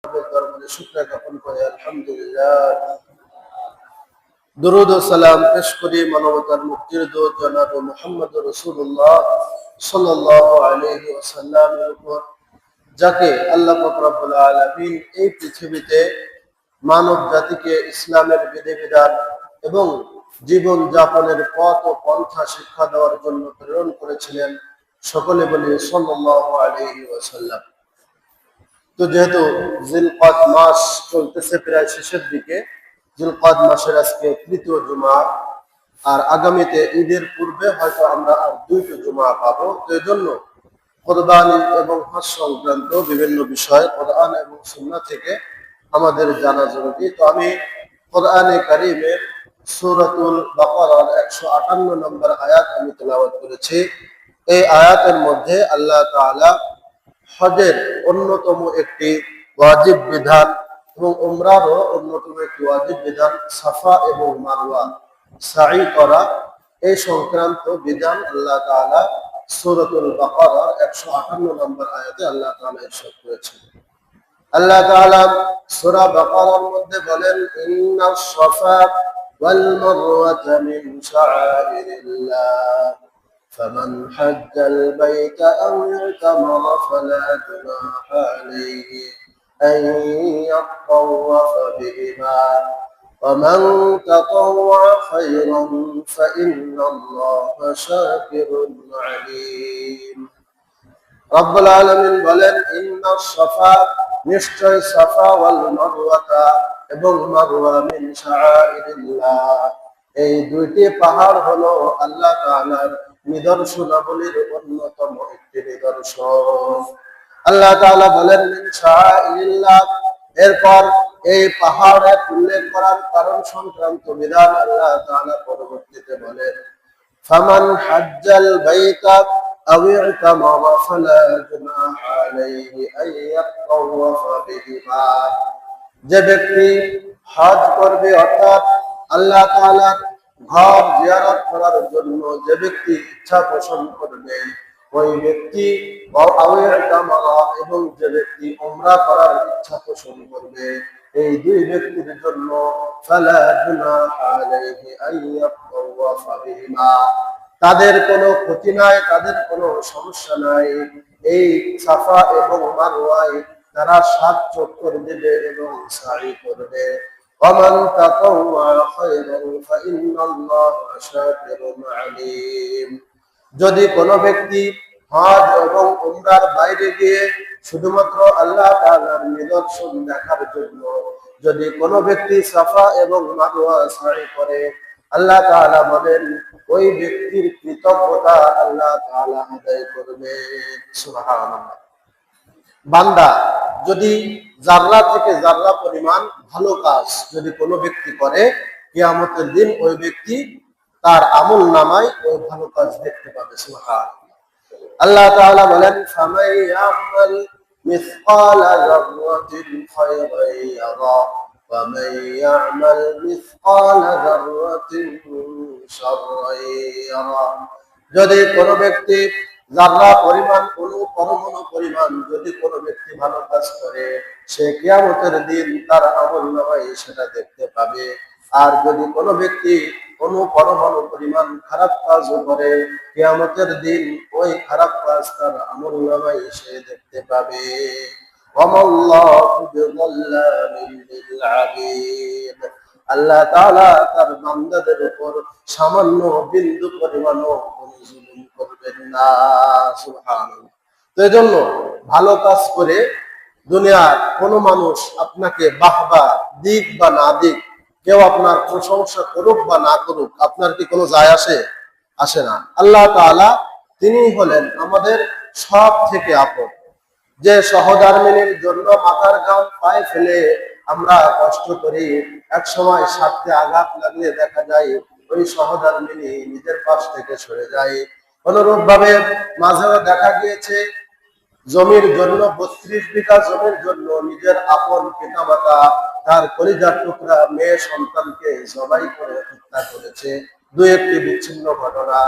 দরবারে শুকরিয়া জ্ঞাপন করে আলহামদুলিল্লাহ। দরুদ ও সালাম পেশ করি মানবতার মুক্তির দূত জনাব মুহাম্মদুর রাসূলুল্লাহ সাল্লাল্লাহু আলাইহি ওয়াসাল্লামের উপর, যাকে আল্লাহ পাক রব্বুল আলামিন এই পৃথিবীতে মানব জাতিকে ইসলামের বিধিবিধান এবং জীবন যাপনের পথ ও পন্থা শিক্ষা দেওয়ার জন্য প্রেরণ করেছিলেন। সকলে বলি সাল্লাল্লাহু আলাইহি ওয়াসাল্লাম। তো যেহেতু জিলকদ মাস চলতেছে প্রায় শেষের দিকে, জিলকদ মাসের আজকে তৃতীয় জুমা, আর আগামীতে ঈদের পূর্বে হয়তো আমরা আর দুইটি জুমা পাবো। তো এই জন্য কোরআন এবং হজ সংক্রান্ত বিভিন্ন বিষয় কোরআন এবং সুন্নাহ থেকে আমাদের জানা জরুরি। তো আমি কোরআনে কারীমের সূরাতুল বাকারার 158 নম্বর আয়াত আমি তেলাওয়াত করেছি। এই আয়াতের মধ্যে আল্লাহ তাআলা হজের অন্যতম একটি ওয়াজিব বিধান এবং উমরারও অন্যতম একটি ওয়াজিব বিধান সাফা এবং মারওয়া সাই করা, এই সংক্রান্ত বিধান আল্লাহ তাআলা সূরাতুল বাকারার 158 নম্বর আয়াতে আল্লাহ তাআলা ইরশাদ করেছেন। আল্লাহ তাআলা সূরা বাকারার মধ্যে বলেন, ইন্নাস সাফা ওয়াল মারওয়াতা মিন শাআইরিল্লাহ فمن حج البيت أو اعتمر فلا جناح عليه أن يطوف بهما ومن تطوع خيرا فإن الله شاكر عليم। رب العالمين বলেন, ইন্নাস সাফা নিশ্চয় সাফা ওয়াল মারওয়াতা এবং মারওয়া মিন শাআইরিল্লাহ, এই দুইটি পাহাড় হলো আল্লাহ তাআলার নিদর্শনাবলীর অন্যতম একটি নিদর্শন। আল্লাহ তাআলা বলেন মিন শাআইরিল্লাহ, এরপর এই পাহাড়ের উল্লেখ করার কারণ সংক্রান্ত বিধান আল্লাহ তাআলা পরবর্তীতে বলেন, ফামান হাজ্জাল বাইতা আও ইতামারা ফালা জুনাহা আলাইহি আন ইয়াতাওয়াফা বিহিমা, যে ব্যক্তি হজ করবে অর্থাৎ আল্লাহ তাআলার ঘর জিয়ারত করার জন্য যে ব্যক্তি ইচ্ছা পোষণ করবে, ওই ব্যক্তি এবং যে ব্যক্তি উমরা করার ইচ্ছা পোষণ করবে, এই দুই ব্যক্তির জন্য ফালা জুনাহা আলাইহি আন ইয়াতাওয়াফা বিহিমা, তাদের কোনো ক্ষতি নাই, তাদের কোনো সমস্যা নাই। এই সাফা এবং মারওয়ায় তারা 7 চক্কর দেবে এবং সাই করবে। ومن تطوع خيرا فإن الله شاكر عليم, যদি কোনো ব্যক্তি হজ এবং উমরার বাইরে গিয়ে শুধুমাত্র আল্লাহ তাআলার নিদর্শন দেখার জন্য যদি কোনো ব্যক্তি সাফা এবং মারওয়া সাই করে, আল্লাহ তাআলা বলেন ওই ব্যক্তির কৃতজ্ঞতা আল্লাহ তাআলা আদায় করবে। সুবহানাল্লাহ। বান্দা যদি জাররা থেকে জাররা পরিমাণ ভালো কাজ যদি কোনো ব্যক্তি করে, কিয়ামতের দিন ওই ব্যক্তি তার আমল নামায় ওই ভালো কাজ দেখতে পাবে। সুবহানাল্লাহ। আল্লাহ তাআলা বলেন, ফামাই ইয়ামাল মিসকালা যাররাতিন খায়রান ইয়ারা ওয়া মান ইয়ামাল মিসকালা যাররাতিন শাররান ইয়ারা, যদি কোনো ব্যক্তি যারা পরিমাণ কোনো পরমাণু পরিমাণ যদি কোনো ব্যক্তি ভালো কাজ করে, সে কিয়ামতের দিন তার আমলনামায় সেটা দেখতে পাবে। আর যদি কোনো ব্যক্তি কোনো পরমাণু পরিমাণ খারাপ কাজ করে, কিয়ামতের দিন ওই খারাপ কাজ তার আমলনামায় সে দেখতে পাবে। ওয়ামাল্লাহু বিযাল্লামিন লিল আবিদ, আল্লাহ তাআলা তার বান্দাদের উপর সামান্য বিন্দু পরিমাণও কোনো জুলুম করবেন না। সুবহানাল্লাহ। তো এজন্য ভালো কাজ করে দুনিয়ার কোনো মানুষ আপনাকে বাহবা দিক বা না দিক, কেউ আপনার প্রশংসা করুক বা না করুক, আপনার কি কোনো যায় আসে? আসে না। আল্লাহ তাআলা তিনি হলেন আমাদের সব থেকে আপন, যে সহধর্মিনীর জন্য মাথার ঘাম পায়ে ফেলে আমরা কষ্ট করি, এক সময় স্বার্থে আঘাত লাগলে দেখা যায় ওই সহধর্মিনী নিজের পাশ থেকে সরে যায়। অনুরূপ ভাবে মাঝেও দেখা গিয়েছে জমির জন্য 32 বিঘা জমির জন্য নিজের আপন পিতামাতা তার কলিজার টুকরা মেয়ে সন্তানকে জবাই করে হত্যা করেছে। দুই একটি বিচ্ছিন্ন ঘটনা।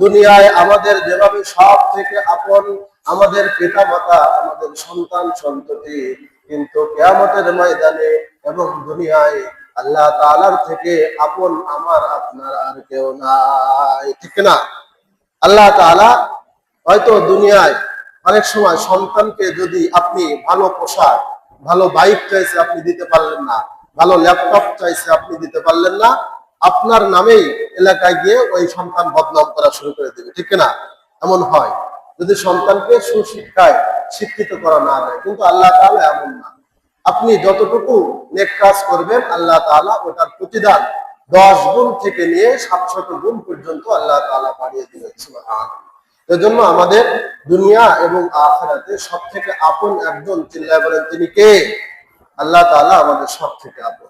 দুনিয়ায় আমাদের যেভাবে সব থেকে আপন আমাদের পিতামাতা, আমাদের সন্তান সন্ততি, কিন্তু কিয়ামতের ময়দানে এবং দুনিয়ায় আল্লাহ তাআলার থেকে আপন আমার আপনার আর কেউ নাই, ঠিক না? আল্লাহ তাআলা হয়তো দুনিয়ায় অনেক সময় সন্তানকে যদি আপনি ভালো পোশাক, ভালো বাইক চাইছে আপনি দিতে পারলেন না, ভালো ল্যাপটপ চাইছে আপনি দিতে পারলেন না, আপনার নামেই এলাকায় গিয়ে ওই সন্তান বদনাম করা শুরু করে দেবে, ঠিক না? এমন হয় যদি সন্তানকে সুশিক্ষায় শিক্ষিত করা না যায়। কিন্তু আল্লাহ তাআলা এমন না। আপনি যতটুকু নেক কাজ করবেন আল্লাহ তাআলা ওটার প্রতিদান 10 গুণ থেকে নিয়ে 700 গুণ পর্যন্ত আল্লাহ তাআলা বাড়িয়ে দিবেন। সুবহানাল্লাহ। এজন্য আমাদের দুনিয়া এবং আখিরাতে সবথেকে আপন একজন, চিল্লায় বলেন তিনি কে? আল্লাহ তাআলা আমাদের সবথেকে আপন।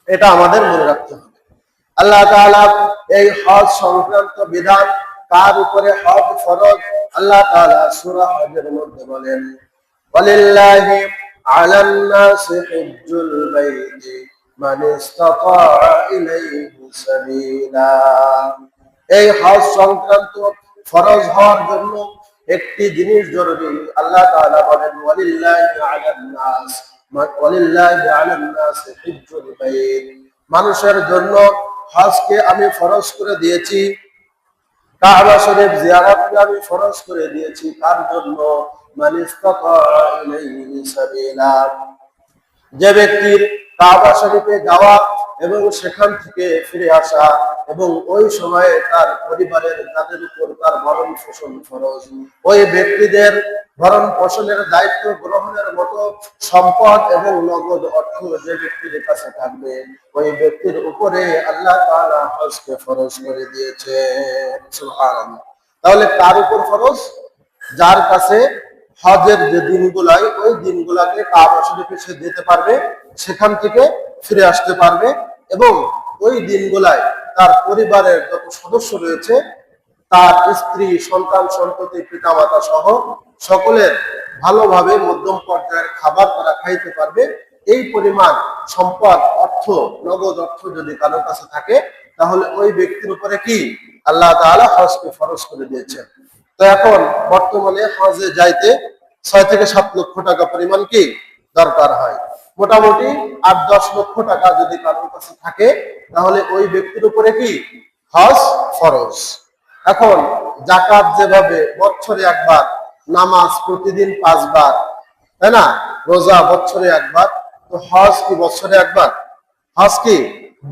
এটা আমাদের মনে রাখতে হবে। আল্লাহ তাআলা এই হজ সংক্রান্ত বিধান, কার উপরে হজ ফরজ, আল্লাহ তাআলা সূরা হজের মধ্যে বলেন, ওয়ালিল্লাহি আলান নাসি হিজ্জুল বাইতি মান ইসতাতা ইলাইহি সাবিলা। এই হজ সংক্রান্ত ফরজ হওয়ার জন্য একটি জিনিস জরুরি। আল্লাহ তাআলা বলেন, ওয়ালিল্লাহি আলান নাস, ওয়ালিল্লাহি আলান নাস হিজ্জুল বাইত, মানুষের জন্য হজকে আমি ফরজ করে দিয়েছি, কাবা শরীফ জিয়ারতকে আমি ফরজ করে দিয়েছি। কার জন্য? মান ইসতাতা ইলাইহি সাবিলা, যে ব্যক্তির কাবা শরীফে যাওয়া এবং সেখান থেকে ফিরে আসা এবং ওই সময়ে তার পরিবারের যাদের উপর তার ভরণ পোষণ ফরজ, ওই ব্যক্তিদের ভরণ পোষণের দায়িত্ব গ্রহণের মতো সম্পদ এবং নগদ অর্থ যে ব্যক্তির কাছে থাকবে, ওই ব্যক্তির উপরে আল্লাহ তাআলা হজকে ফরজ করে দিয়েছেন। সুবহানাল্লাহ। তাহলে কার উপর ফরজ? যার কাছে হজের যে দিনগুলাই, ওই দিনগুলাকে কাবা শরীফে সে যেতে পারবে, সেখান থেকে ফিরে আসতে পারবে এবং ওই দিনগুলায় তার পরিবারের যত সদস্য রয়েছে, তার স্ত্রী, সন্তান, সন্ততি, পিতামাতা সহ সকলের ভালোভাবে মধ্যম পর্যায়ের খাবার তারা খাইতে পারবে। এই পরিমাণ সম্পদ, অর্থ, নগদ অর্থ যদি কারোর কাছে থাকে, তাহলে ওই ব্যক্তির উপরে কি আল্লাহ তাআলা হজকে ফরজ করে দিয়েছেন। তো এখন বর্তমানে হজে যাইতে 6 থেকে 7 লক্ষ টাকা পরিমাণ কি দরকার হয়। মোটামুটি 8-10 লক্ষ টাকা যদি কারোর কাছে থাকে, তাহলে ওই ব্যক্তির উপরে কি হজ ফরজ। এখন যাকাত যেভাবে বছরে একবার, নামাজ প্রতিদিন 5 বার, তাই না, রোজা বছরে একবার, তো হজ কি বছরে একবার? হজ কি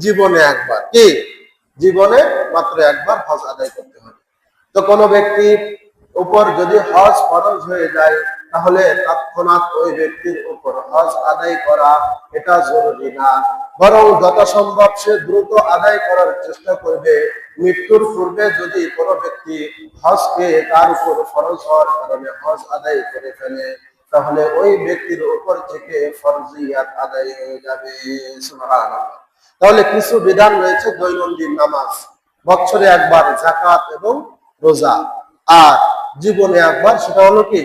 জীবনে একবার, কি জীবনে মাত্র একবার হজ আদায় করতে হবে। তো কোনো ব্যক্তির উপর যদি হজ ফরজ হয়ে যায়, তাহলে তৎক্ষণাৎ ওই ব্যক্তির উপর হজ আদায় করা এটা জরুরি না, বরং যথাসম্ভব সে দ্রুত আদায় করার চেষ্টা করবে। মৃত্যুর পূর্বে যদি কোনো ব্যক্তি হজকে তার উপর ফরজ হওয়ার কারণে হজ আদায় করে ফেলে, তাহলে ওই ব্যক্তির উপর থেকে ফরজিয়াত আদায় হয়ে যাবে। সুবহানাল্লাহ। তাহলে কিছু বিধান রয়েছে: দৈনন্দিন নামাজ, বছরে একবার যাকাত এবং রোজা, আর জীবনে একবার, সেটা হলো কি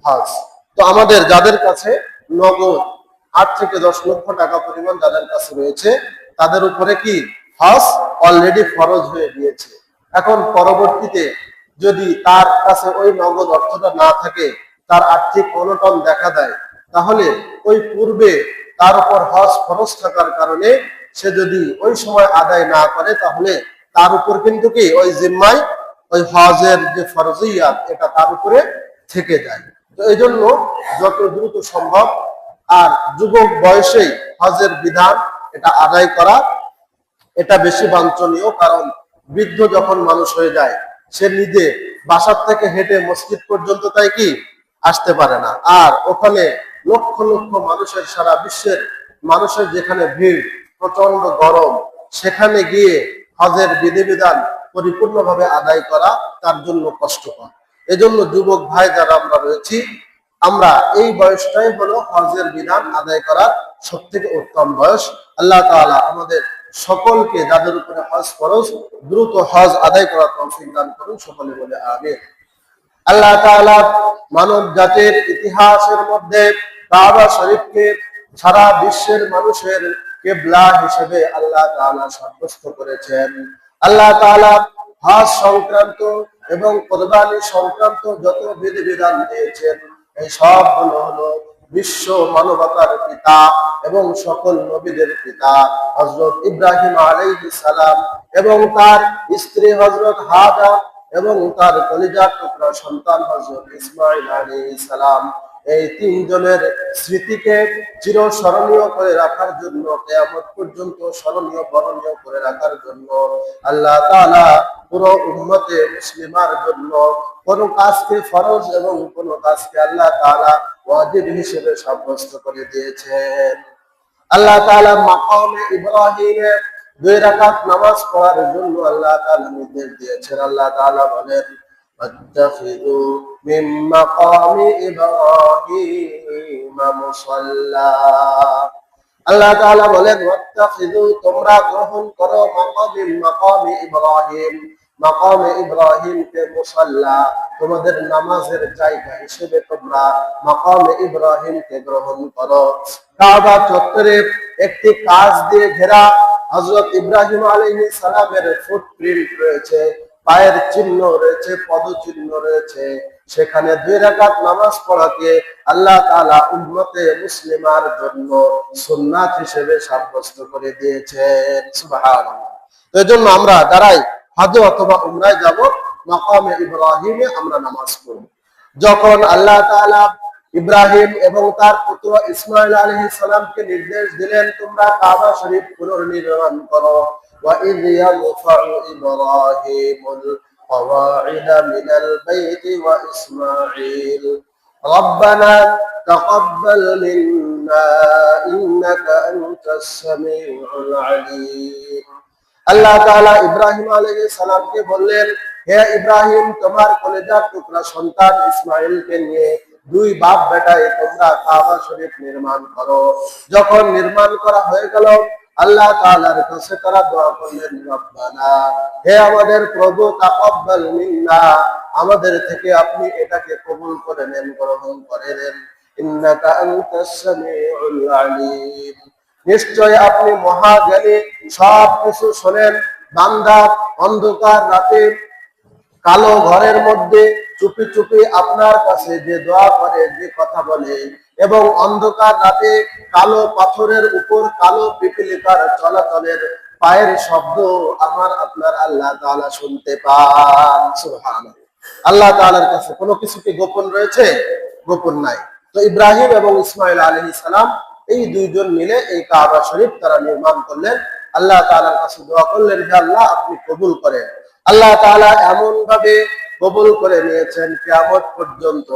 হজ। তো আমাদের যাদের কাছে নগদ 8 থেকে 10 লক্ষ টাকা পরিমাণ যাদের কাছে রয়েছে, তাদের উপরে কি হজ অলরেডি ফরজ হয়ে গিয়েছে। এখন পরবর্তীতে যদি তার কাছে ওই নগদ অর্থটা না থাকে, তার আর্থিক অনটন দেখা দেয়, তাহলে ওই পূর্বে তার উপর হজ ফরজ থাকার কারণে সে যদি ওই সময় আদায় না করে, তাহলে তার উপর কিন্তু কি ওই জিম্মায় ওই হজের যে ফরজিয়াত এটা তার উপরে থেকে যায়। তো এই জন্য যত দ্রুত সম্ভব আর যুবক বয়সেই হজের বিধান এটা আদায় করা এটা বেশি বাঞ্ছনীয়। কারণ বৃদ্ধ যখন মানুষ হয়ে যায়, সে নিজে বাসার থেকে হেঁটে মসজিদ পর্যন্ত তাই কি আসতে পারে না। আর ওখানে লক্ষ লক্ষ মানুষের, সারা বিশ্বের মানুষের যেখানে ভিড়, প্রচন্ড গরম, সেখানে গিয়ে হজের বিধিবিধান পরিপূর্ণভাবে আদায় করা তার জন্য কষ্টকর। এজন্য যুবক ভাই যারা আমরা রয়েছি, আমরা এই বয়সটাই হলো হজের বিধান আদায় করার সব থেকে উত্তম বয়স। আল্লাহ তাআলা আমাদের সকলকে, যাদের উপরে হজ ফরজ, দ্রুত হজ আদায় করার তৌফিক দান করুন। সকলে বলে আমিন। আল্লাহ তাআলা মানব জাতির ইতিহাসের মধ্যে কাবা শরীফকে সারা বিশ্বের মানুষের কিবলা হিসেবে আল্লাহ তাআলা সাব্যস্ত করেছেন। আল্লাহ তাআলা হজ সংক্রান্ত এবং কুরবানি সংক্রান্ত যত বিধিবিধান দিয়েছেন, এই সবগুলো হলো বিশ্ব মানবতার পিতা এবং সকল নবীদের পিতা হযরত ইব্রাহিম আলাইহিস সালাম এবং তার স্ত্রী হযরত হাজার এবং তার কলিজার টুকরা সন্তান হযরত ইসমাঈল আলাইহিস সালাম, এই তিনজনের স্মৃতিকে চিরস্মরণীয় করে রাখার জন্য, কিয়ামত পর্যন্ত স্মরণীয় বরণীয় করে রাখার জন্য আল্লাহ তাআলা পুরো উম্মতে মুসলিমার জন্য কোন কাজকে ফরজ এবং কোন কাজকে আল্লাহ তাআলা ওয়াজিব হিসেবে সাব্যস্ত করে দিয়েছেন। আল্লাহ তাআলা মাকামে ইব্রাহিমে 2 রাকাত নামাজ পড়ার জন্য আল্লাহ তাআলা নির্দেশ দিয়েছেন। আল্লাহ তাআলা বলেন, ওয়াত্তাখিযু মিন মাকামি ইব্রাহিম মুসাল্লা। আল্লাহ তাআলা বলেন, ওয়াত্তাখিযু, তোমরা গ্রহণ করো, মাকামি ইব্রাহিম, মাকামে ইব্রাহিমকে মুসাল্লা, তোমাদের নামাজের জায়গা হিসেবে তোমরা মাকামে ইব্রাহিমকে গ্রহণ করো। কাবা চত্বরে একটি কাঁচ দিয়ে ঘেরা হযরত ইব্রাহিম আলাইহিস সালামের ফুটপ্রিন্ট রয়েছে, পায়ের চিহ্ন রয়েছে, পদচিহ্ন রয়েছে। সেখানে 2 রাকাত নামাজ পড়াকে আল্লাহ তাআলা উম্মতে মুসলিমার জন্য সুন্নাত হিসেবে সাব্যস্ত করে দিয়েছেন। সুবহানাল্লাহ। তো এজন্য আমরা যারাই হজে অথবা উমরায় যাব, মাকামে ইব্রাহিমে আমরা নামাজ পড়ব। যখন আল্লাহ তাআলা ইব্রাহিম এবং তার পুত্র ইসমাঈল আলাইহিস সালামকে নির্দেশ দিলেন, তোমরা কাবা শরীফ পুনর্নির্মাণ করো, ওয়া ইয ইয়ারফাউ ইব্রাহিমুল কওয়াইদা মিনাল বাইতি ওয়া ইসমাঈল রব্বানা তাকাব্বাল মিন্না ইন্নাকা আনতাস সামিউল আলীম। আল্লাহ তাআলা ইব্রাহিম আলাইহিস সালামকে বললেন, হে ইব্রাহিম, তোমার কলিজার টুকরা সন্তান ইসমাঈলকে নিয়ে 2 বাপ বেটায় তোমরা কাবা শরীফ নির্মাণ করো। যখন নির্মাণ করা হয়ে গেল, আল্লাহ তাআলার কাছে তারা দোয়া করলেন, রব্বানা, হে আমাদের প্রভু, তাকাব্বাল মিন্না, আমাদের থেকে আপনি এটাকে কবুল করে নেন, গ্রহণ করে নেন, ইন্নাকা আনতাস সামিউল আলীম, নিশ্চয় আপনি মহাজ্ঞানী, সব কিছু শোনেন। বান্দা অন্ধকার রাতে কালো ঘরের মধ্যে চুপি চুপি আপনার কাছে যে দোয়া করে, যে কথা বলে, এবং অন্ধকার রাতে কালো পাথরের উপর কালো পিপীলিকার চলাচলের পায়ের শব্দ আমার আপনার আল্লাহ তাআলা শুনতে পান। সুবহানাল্লাহ। আল্লাহ তাআলার কাছে কোনো কিছু কি গোপন রয়েছে? গোপন নাই। তো ইব্রাহিম এবং ইসমাঈল আলাইহিস সালাম এই 2 জন মিলে এই কাবা শরীফ তারা নির্মাণ করলেন। আল্লাহ তাআলার কাছে দোয়া করলেন, হে আল্লাহ, আপনি কবুল করেন। আল্লাহ তাআলা এমন ভাবে কবুল করে নিয়েছেন, কিয়ামত পর্যন্ত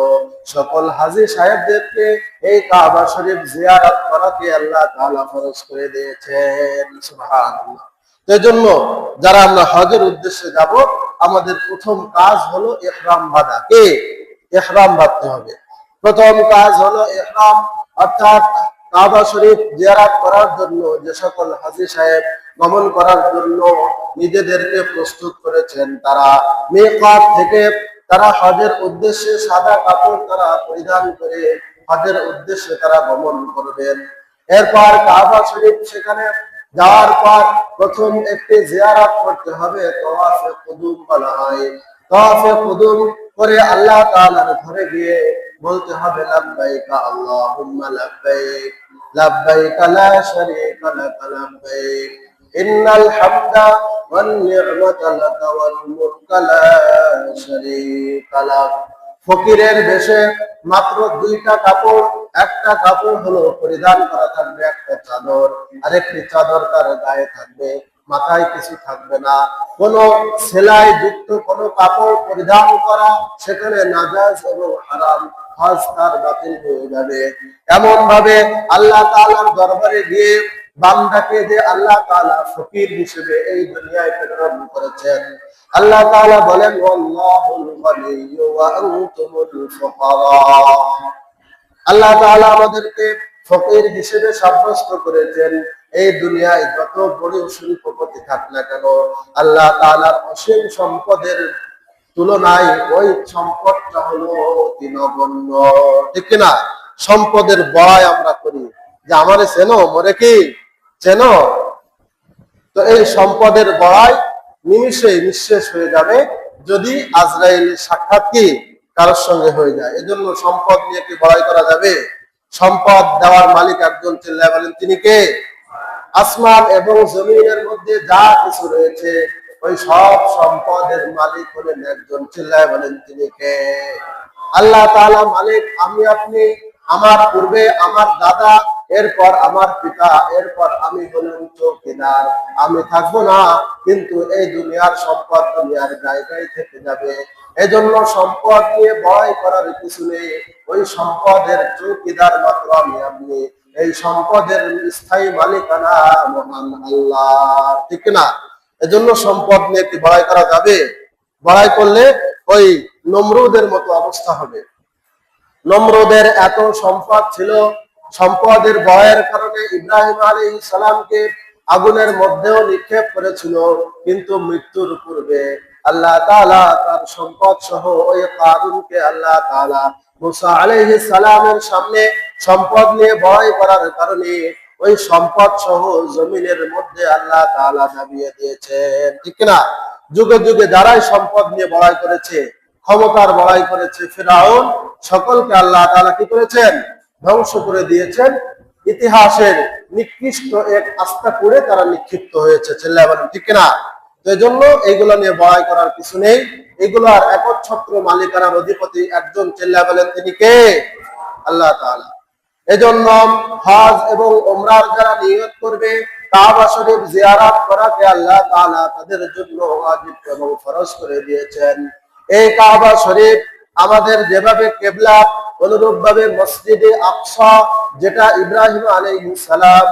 সকল হাজী সাহেবদেরকে এই কাবা শরীফ জিয়ারত করাকে আল্লাহ তাআলা ফরজ করে দিয়েছেন। সুবহানাল্লাহ। এজন্য যারা আমরা হজের উদ্দেশ্যে যাব, আমাদের প্রথম কাজ হলো ইহরাম বাঁধা। কি? ইহরাম বাঁধতে হবে। প্রথম কাজ হলো ইহরাম, অর্থাৎ কাবা শরীফ জিয়ারত করার জন্য যে সকল হাজী সাহেব গমন করার জন্য নিজেদেরকে প্রস্তুত করেছেন, তারা মিকাত থেকে তারা হজের উদ্দেশ্যে সাদা কাপড় তারা পরিধান করে হজের উদ্দেশ্যে তারা গমন করবেন। এরপর কাবা শরীফ সেখানে যাওয়ার পর প্রথম একটি জিয়ারত করতে হবে, তাওয়াফে কুদুম বলা হয়। তাওয়াফে কুদুম করে আল্লাহ তাআলার ঘরে গিয়ে বলতে হবে, লাব্বাইকা আল্লাহুম্মা লাব্বাইক, লাব্বাইকা লা শারীকা লাকা লাব্বাইক, ইন্নাল হামদা ওয়ান নি'মাতা লাকা ওয়াল মুলকা লা শারীকা লাক। ফকিরের বেশে মাত্র 2টা কাপড়, একটা কাপড় হলো পরিধান করা থাকবে, একটা চাদর, আরেকটি চাদর তার গায়ে থাকবে, মাথায় কিছু থাকবে না। কোন সেলাই যুক্ত কোন কাপড় পরিধান করা সেখানে নাজায়েজ এবং হারাম, হজ তার বাতিল হয়ে যাবে। এমন ভাবে আল্লাহ তাআলার দরবারে গিয়ে বান্দাকে যে আল্লাহ তাআলা ফকির হিসেবে এই দুনিয়ায় প্রেরণ করেছেন, আল্লাহ তাআলা বলেন, ওয়াল্লাহুল গনিয়্যু ওয়া আনতুমুল ফুকারা। আল্লাহ তাআলা আমাদেরকে ফকির হিসেবে সাব্যস্ত করেছেন। এই দুনিয়ায় যত বড় শিল্পপতি থাক না কেন, আল্লাহ তাআলার অসীম সম্পদের তুলনায় ওই সম্পদটা হলো অতি নগণ্য। ঠিক কিনা? সম্পদের বড়াই আমরা করি যে আমারে চেনো, মরে কি চেনো। তো এই সম্পদের বড়াই নিমিষে নিঃশেষ হয়ে যাবে যদি আজরাইলের সাক্ষাৎ কি কারোর সঙ্গে হয়ে যায়। এজন্য সম্পদ নিয়ে কি বড়াই করা যাবে? সম্পদ দেওয়ার মালিক একজন, চিল্লায় বলেন তিনি কে? আসমান এবং জমিনের মধ্যে যা কিছু রয়েছে ওই সব সম্পদের মালিক হলেন একজন, চিল্লায় বলেন তিনি কে? আল্লাহ তাআলা মালিক। আমি আপনি, আমার পূর্বে আমার দাদা, এরপর আমার পিতা, এরপর আমি হলাম চৌকিদার। আমি থাকবো না, কিন্তু এই দুনিয়ার সম্পদ দুনিয়ার জায়গায় থেকে যাবে। এজন্য সম্পদ নিয়ে ভয় করার কিছু নেই। ওই সম্পদের চৌকিদার মাত্র আমি আপনি। এই সম্পদের স্থায়ী মালিকানা মহান আল্লাহ, ঠিক না? এজন্য সম্পদ নিয়ে কি বড়াই করা যাবে? বড়াই করলে ওই নমরুদের মতো অবস্থা হবে। নমরুদের এত সম্পদ ছিল, সম্পদের ভয়ের কারণে ইব্রাহিম আলাইহিস সালামকে আগুনের মধ্যেও নিক্ষেপ করেছিল, কিন্তু মৃত্যুর পূর্বে আল্লাহ তাআলা তার সম্পদ সহ ওই কারুনকে আল্লাহ তাআলা মুসা আলাইহিস সালামের সামনে সম্পদ নিয়ে ভয় করার কারণে ওই সম্পদ সহ জমিনের মধ্যে আল্লাহ তাআলা নামিয়ে দিয়েছেন, ঠিক না? যুগে যুগে যারাই সম্পদ নিয়ে বড়াই করেছে, ক্ষমতার বড়াই করেছে, ফিরআউন, সকলকে আল্লাহ তাআলা কি করেছেন? ধ্বংস করে দিয়েছেন। ইতিহাসের নিকৃষ্ট এক আস্থা করে তারা নিক্ষিপ্ত হয়েছে, চিল্লায় বলেন ঠিক না? তো এই জন্য এইগুলো নিয়ে বড়াই করার কিছু নেই। এগুলার একচ্ছত্র মালিকানার অধিপতি একজন, চিল্লায় বলেন তিনি কে? আল্লাহ তাআলা। এজন্য হজ এবং উমরার যারা নিয়ত করবে, কাবা শরীফ জিয়ারত করাকে আল্লাহ তাআলা তাদের জন্য ওয়াজিব এবং ফরজ করে দিয়েছেন। এই কাবা শরীফ আমাদের যেভাবে কিবলা, অনুরূপভাবে মসজিদে আকসা, যেটা ইব্রাহিম আলাইহিস সালাম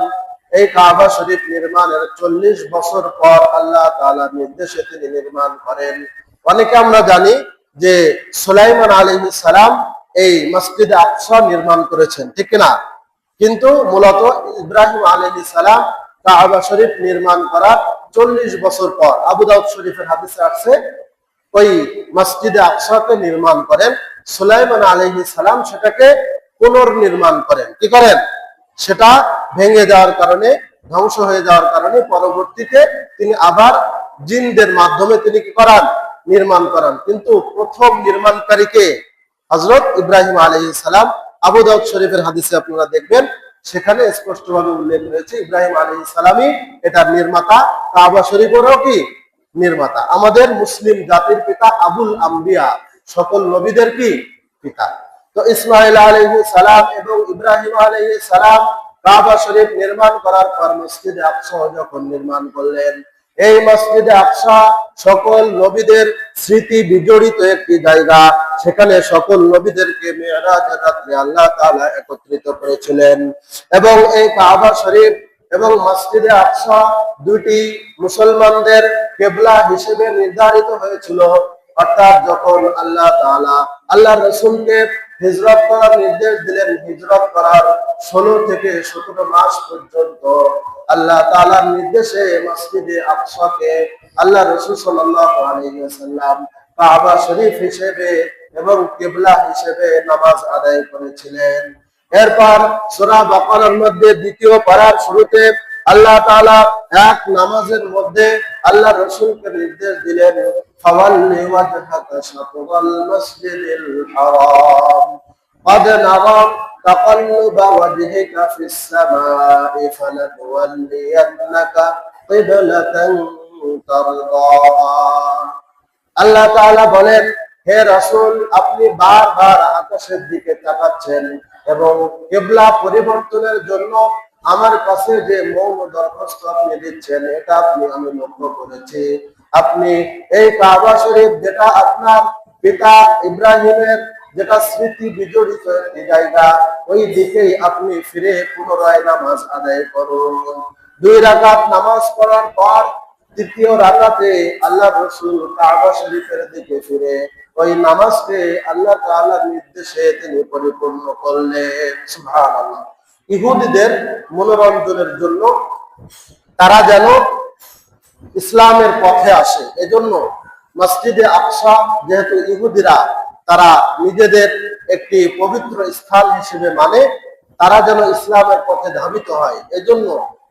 এই কাবা শরীফ নির্মাণের 40 বছর পর আল্লাহ তাআলার নির্দেশে তিনি নির্মাণ করেন। অনেকে আমরা জানি যে সুলাইমান আলাইহিস সালাম এই মসজিদে আকসা নির্মাণ করেছেন, ঠিক না? কিন্তু মূলত ইব্রাহিম আলাইহিস সালাম কাবা শরীফ নির্মাণ করার 40 বছর পর আবু দাউদ শরীফের হাদিসে আছে ওই মসজিদে আকসাকে নির্মাণ করেন। সুলাইমান আলাইহিস সালাম সেটাকে পুনর্নির্মাণ করেন। কি করেন? সেটা ভেঙে যাওয়ার কারণে, ধ্বংস হয়ে যাওয়ার কারণে পরবর্তীতে তিনি আবার জিনদের মাধ্যমে তিনি কি করান? নির্মাণ করান। কিন্তু প্রথম নির্মাণকারীকে হযরত ইব্রাহিম আলাইহিস সালাম। আবু দাউদ শরীফের হাদিসে আপনারা দেখবেন সেখানে স্পষ্টভাবে উল্লেখ রয়েছে ইব্রাহিম আলাইহিস সালামই এটার নির্মাতা, কাবা শরীফেরও কি নির্মাতা। আমাদের মুসলিম জাতির পিতা আবুল আম্বিয়া, সকল নবীদের কি পিতা। তো ইসমাঈল আলাইহিস সালাম এবং ইব্রাহিম আলাইহিস সালাম কাবা শরীফ নির্মাণ করার পর মসজিদে আকসা যখন নির্মাণ করলেন, এই মসজিদে আকসা সকল নবীদের স্মৃতি বিজড়িত একটি জায়গা। সেখানে সকল নবীদেরকে মিরাজের রাত্রে আল্লাহ তাআলা একত্রিত করেছিলেন। এবং এই কাবা শরীফ এবং মসজিদে আকসা দুটি মুসলমানদের কিবলা হিসেবে নির্ধারিত হয়েছিল। অর্থাৎ যখন আল্লাহ তাআলা আল্লাহ রাসূলকে হিজরত করার নির্দেশ দিলেন, হিজরত করার 16 থেকে 17 মাস পর্যন্ত আল্লাহ তাআলার নির্দেশে মসজিদে আকসাকে আল্লাহ রাসূল সাল্লাল্লাহু আলাইহি ওয়াসাল্লাম কাবা শরীফ হিসেবে এবং কিবলা হিসেবে নামাজ আদায় করেছিলেন। এরপর সূরা বাকারার মধ্যে দ্বিতীয় পারার শুরুতে আল্লাহ তাআলা এক নামাজের মধ্যে আল্লাহ রাসূলকে নির্দেশ দিলেন, ফাওয়াল্লি ওয়াজহাকা শাতরাল মাসজিদিল হারাম قد نرى تقلب وجهك في السماء فلنولينك قبلة ترضاها। আল্লাহ তাআলা বলেন, হে রাসূল, আপনি বারবার আকাশের দিকে তাকাচ্ছেন এবং কিবলা পরিবর্তনের জন্য আমার কাছে যে মৌন দরখাস্ত আপনি দিচ্ছেন, এটা আমি লক্ষ্য করেছি। আপনি এই কাবা শরীফ, যেটা আপনার পিতা ইব্রাহিমের যেটা স্মৃতি বিজড়িত একটি জায়গা, ওই দিকেই আপনি ফিরে পুনরায় নামাজ আদায় করুন। 2 রাকাত নামাজ পড়ার পর তৃতীয় রাকাতে আল্লাহ রাসূল কাবা শরীফের দিকে ফিরে ওই নামাজকে আল্লাহ তাআলার নির্দেশে তিনি পরিপূর্ণ করলেন। সুবহানাল্লাহ। ইহুদিদের মনোরঞ্জনের জন্য, তারা যেন ইসলামের পথে আসে, এজন্য মসজিদে আকসা যেহেতু ইহুদিরা তারা নিজেদের একটি পবিত্র স্থান হিসেবে মানে, তারা যেন ইসলামের পথে ধাবিত হয়, এজন্য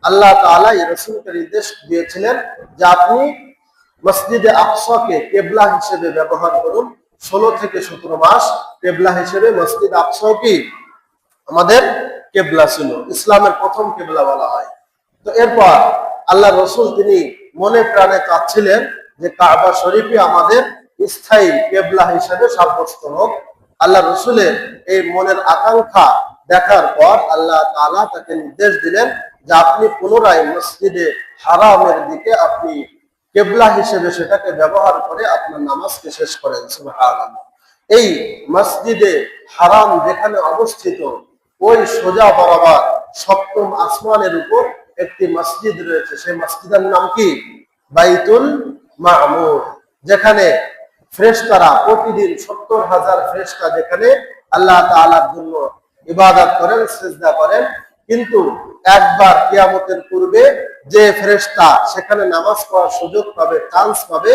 আল্লাহ তাআলা এই রাসূলকে নির্দেশ দিয়েছিলেন যে আপনি মসজিদে আকসাকে কিবলা হিসেবে ব্যবহার করুন। 16 থেকে 17 মাস কিবলা হিসেবে মসজিদ আকসা কি আমাদের কেবলা ছিল, ইসলামের প্রথম কেবলা বলা হয়। তো এরপর আল্লাহ রসুল তিনি মনে প্রাণে চাচ্ছিলেন যে কাবা শরীফই আমাদের স্থায়ী কেবলা হিসেবে সাব্যস্ত হোক। আল্লাহ রসুলের এই মনের আকাঙ্ক্ষা দেখার পর আল্লাহ তাআলা তাকে নির্দেশ দিলেন যে আপনি পুনরায় মসজিদে হারামের দিকে আপনি কেবলা হিসেবে সেটাকে ব্যবহার করে আপনার নামাজকে শেষ করেন। সুবহানাল্লাহ। এই মসজিদে হারাম যেখানে অবস্থিত ওই সোজা বরাবর সপ্তম আসমানের উপর একটি মসজিদ রয়েছে, সেই মসজিদের নাম কি? বাইতুল মামুর। যেখানে ফেরেশতারা প্রতিদিন ৭০,০০০ ফেরেশতা যেখানে আল্লাহ তাআলার জন্য ইবাদত করেন, সিজদা করেন, কিন্তু একবার কিয়ামতের পূর্বে যে ফেরেশতা সেখানে নামাজ পড়ার সুযোগ পাবে, চান্স পাবে,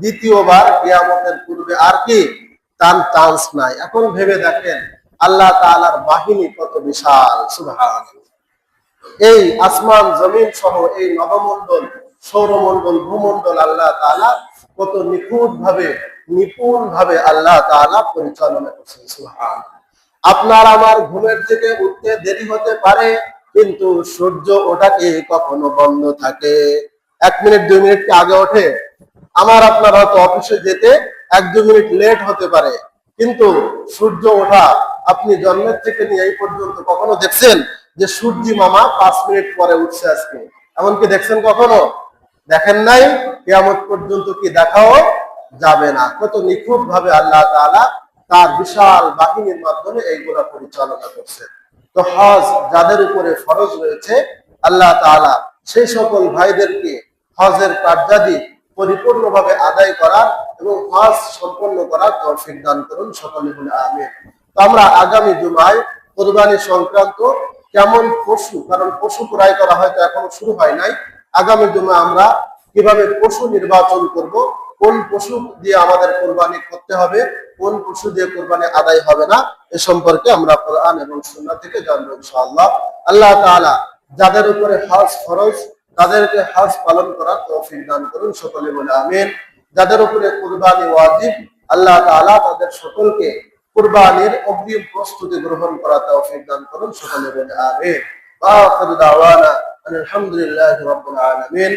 দ্বিতীয়বার কিয়ামতের পূর্বে আর কি তার চান্স নাই। এখন ভেবে দেখেন আল্লাহ তাআলার বাহিনী কত বিশাল। সুবহানাল্লাহ। এই আসমান জমিন সহ এই নবমণ্ডল, সৌরমণ্ডল, ভূমণ্ডল আল্লাহ তাআলা কত নিপুণ ভাবে আল্লাহ তাআলা পরিচালনা করছেন। সুবহানাল্লাহ। আপনার আমার ঘুমের থেকে উঠতে দেরি হতে পারে, কিন্তু সূর্য ওঠা কি কখনো বন্ধ থাকে? 1 মিনিট 2 মিনিট কি আগে ওঠে? আমার আপনার হয়তো অফিসে যেতে 1-2 মিনিট লেট হতে পারে, কিন্তু সূর্য ওঠা আপনি জন্মের থেকে নিয়ে এই পর্যন্ত কখনো দেখছেন যে সূর্যি মামা 5 মিনিট পরে উঠছে আজকে? এমনকি দেখছেন কখনো? দেখেন নাই, কিয়ামত পর্যন্ত কি দেখাও যাবে না। কত নিখুঁত ভাবে আল্লাহ তাআলা তার বিশাল বাহিনীর মাধ্যমে এইগুলা পরিচালনা করছে। তো হজ যাদের উপরে ফরজ রয়েছে, আল্লাহ তাআলা সেই সকল ভাইদেরকে হজের কার্যাদি পরিপূর্ণভাবে আদায় করার এবং হজ সম্পন্ন করার তৌফিক দান করুন, সকলে বলে আমিন। তো আমরা আগামী জুমায় কুরবানি সংক্রান্ত কেমন পশু, কারণ পশু ক্রয় করা হয়তো এখনো শুরু হয় নাই, আগামী জুমায় আমরা কিভাবে পশু নির্বাচন করব, কোন পশু দিয়ে আমাদের কোরবানি করতে হবে, কোন পশু দিয়ে কোরবানি আদায় হবে না, এ সম্পর্কে আমরা কোরআন এবং সুন্নাহ থেকে জানবো ইনশাআল্লাহ। আল্লাহ তাআলা যাদের উপরে হজ ফরজ তাদেরকে হজ পালন করার তৌফিক দান করুন, সকলে বলে আমিন। যাদের উপরে কুরবানি ওয়াজিব, আল্লাহ তাআলা তাদের সকলকে কুরবানির অগ্রিম প্রস্তুতি গ্রহণ করার তৌফিক দান করুন, সকলে বলে আমিন। আখিরু দাওয়ানা আলহামদুলিল্লাহি রাব্বিল আলামিন।